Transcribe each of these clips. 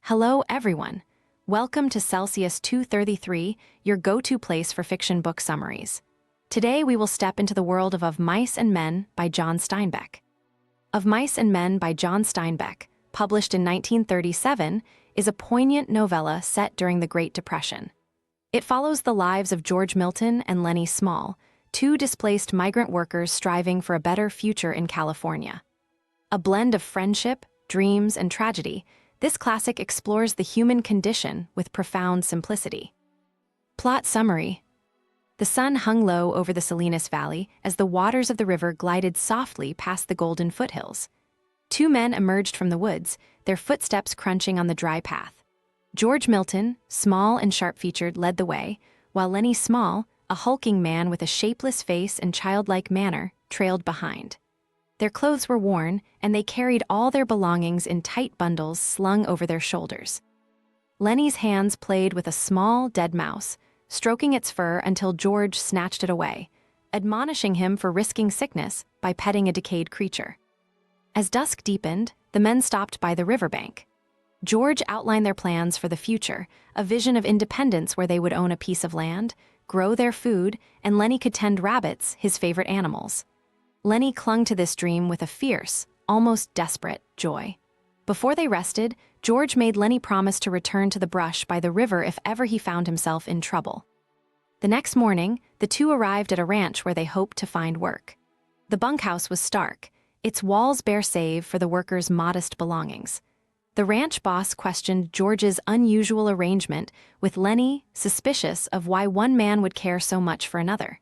Hello, everyone. Welcome to Celsius 233, your go-to place for fiction book summaries. Today, we will step into the world of Mice and Men by John Steinbeck. Of Mice and Men by John Steinbeck, published in 1937, is a poignant novella set during the Great Depression. It follows the lives of George Milton and Lennie Small, two displaced migrant workers striving for a better future in California. A blend of friendship, dreams, and tragedy, this classic explores the human condition with profound simplicity. Plot summary. The sun hung low over the Salinas Valley as the waters of the river glided softly past the golden foothills. Two men emerged from the woods, their footsteps crunching on the dry path. George Milton, small and sharp-featured, led the way, while Lennie Small, a hulking man with a shapeless face and childlike manner, trailed behind. Their clothes were worn, and they carried all their belongings in tight bundles slung over their shoulders. Lennie's hands played with a small, dead mouse, stroking its fur until George snatched it away, admonishing him for risking sickness by petting a decayed creature. As dusk deepened, the men stopped by the riverbank. George outlined their plans for the future, a vision of independence where they would own a piece of land, grow their food, and Lennie could tend rabbits, his favorite animals. Lennie clung to this dream with a fierce, almost desperate, joy. Before they rested, George made Lennie promise to return to the brush by the river if ever he found himself in trouble. The next morning, the two arrived at a ranch where they hoped to find work. The bunkhouse was stark, its walls bare save for the workers' modest belongings. The ranch boss questioned George's unusual arrangement, with Lennie suspicious of why one man would care so much for another.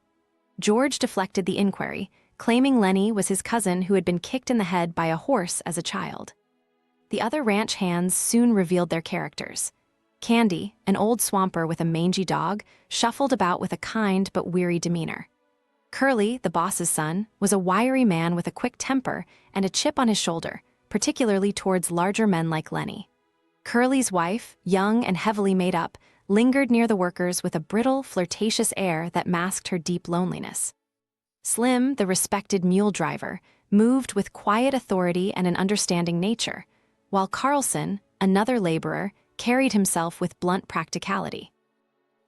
George deflected the inquiry, claiming Lennie was his cousin who had been kicked in the head by a horse as a child. The other ranch hands soon revealed their characters. Candy, an old swamper with a mangy dog, shuffled about with a kind but weary demeanor. Curly, the boss's son, was a wiry man with a quick temper and a chip on his shoulder, particularly towards larger men like Lennie. Curly's wife, young and heavily made up, lingered near the workers with a brittle, flirtatious air that masked her deep loneliness. Slim, the respected mule driver, moved with quiet authority and an understanding nature, while Carlson, another laborer, carried himself with blunt practicality.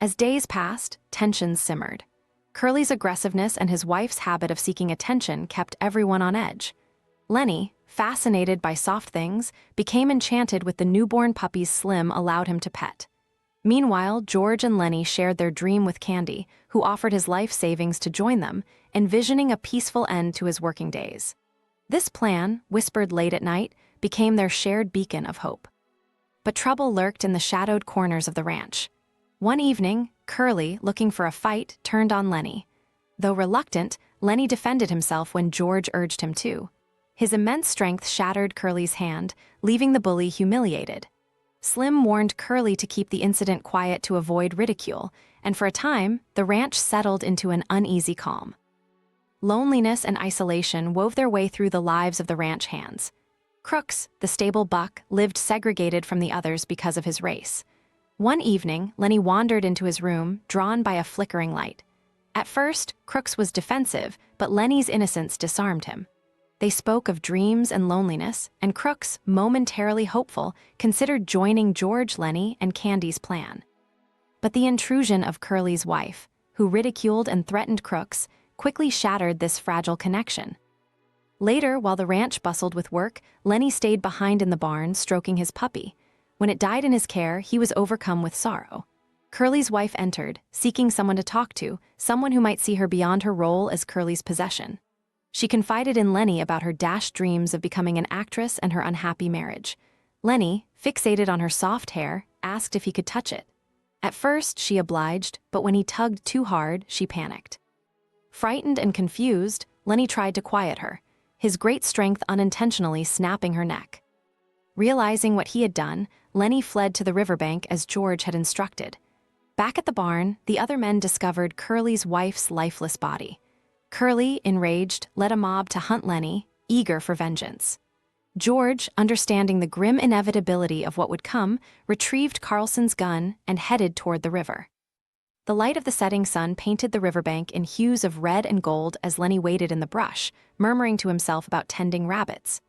As days passed, tensions simmered. Curly's aggressiveness and his wife's habit of seeking attention kept everyone on edge. Lennie, fascinated by soft things, became enchanted with the newborn puppies Slim allowed him to pet. Meanwhile, George and Lennie shared their dream with Candy, who offered his life savings to join them, envisioning a peaceful end to his working days. This plan, whispered late at night, became their shared beacon of hope. But trouble lurked in the shadowed corners of the ranch. One evening, Curly, looking for a fight, turned on Lennie. Though reluctant, Lennie defended himself when George urged him to. His immense strength shattered Curly's hand, leaving the bully humiliated. Slim warned Curly to keep the incident quiet to avoid ridicule, and for a time, the ranch settled into an uneasy calm. Loneliness and isolation wove their way through the lives of the ranch hands. Crooks, the stable buck, lived segregated from the others because of his race. One evening, Lennie wandered into his room, drawn by a flickering light. At first, Crooks was defensive, but Lennie's innocence disarmed him. They spoke of dreams and loneliness, and Crooks, momentarily hopeful, considered joining George, Lennie, and Candy's plan. But the intrusion of Curly's wife, who ridiculed and threatened Crooks, quickly shattered this fragile connection. Later, while the ranch bustled with work, Lennie stayed behind in the barn, stroking his puppy. When it died in his care, he was overcome with sorrow. Curly's wife entered, seeking someone to talk to, someone who might see her beyond her role as Curly's possession. She confided in Lennie about her dashed dreams of becoming an actress and her unhappy marriage. Lennie, fixated on her soft hair, asked if he could touch it. At first, she obliged, but when he tugged too hard, she panicked. Frightened and confused, Lennie tried to quiet her, his great strength unintentionally snapping her neck. Realizing what he had done, Lennie fled to the riverbank as George had instructed. Back at the barn, the other men discovered Curly's wife's lifeless body. Curly, enraged, led a mob to hunt Lennie, eager for vengeance. George, understanding the grim inevitability of what would come, retrieved Carlson's gun and headed toward the river. The light of the setting sun painted the riverbank in hues of red and gold as Lennie waited in the brush, murmuring to himself about tending rabbits.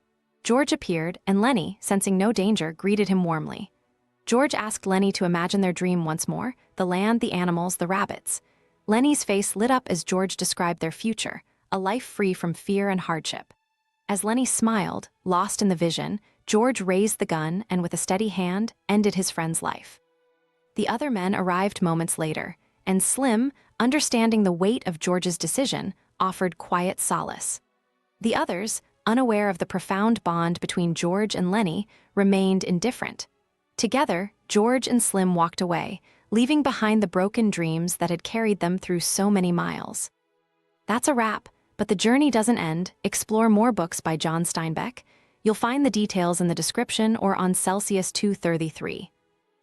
George appeared, and Lennie, sensing no danger, greeted him warmly. George asked Lennie to imagine their dream once more: the land, the animals, the rabbits. Lennie's face lit up as George described their future, a life free from fear and hardship. As Lennie smiled, lost in the vision, George raised the gun and, with a steady hand, ended his friend's life. The other men arrived moments later, and Slim, understanding the weight of George's decision, offered quiet solace. The others, unaware of the profound bond between George and Lennie, remained indifferent. Together, George and Slim walked away, leaving behind the broken dreams that had carried them through so many miles. That's a wrap, but the journey doesn't end. Explore more books by John Steinbeck. You'll find the details in the description or on Celsius 233.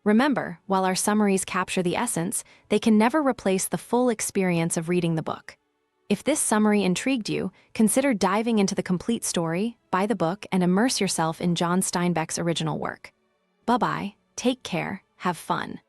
Remember, while our summaries capture the essence, they can never replace the full experience of reading the book. If this summary intrigued you, consider diving into the complete story, buy the book, and immerse yourself in John Steinbeck's original work. Bye-bye, take care, have fun.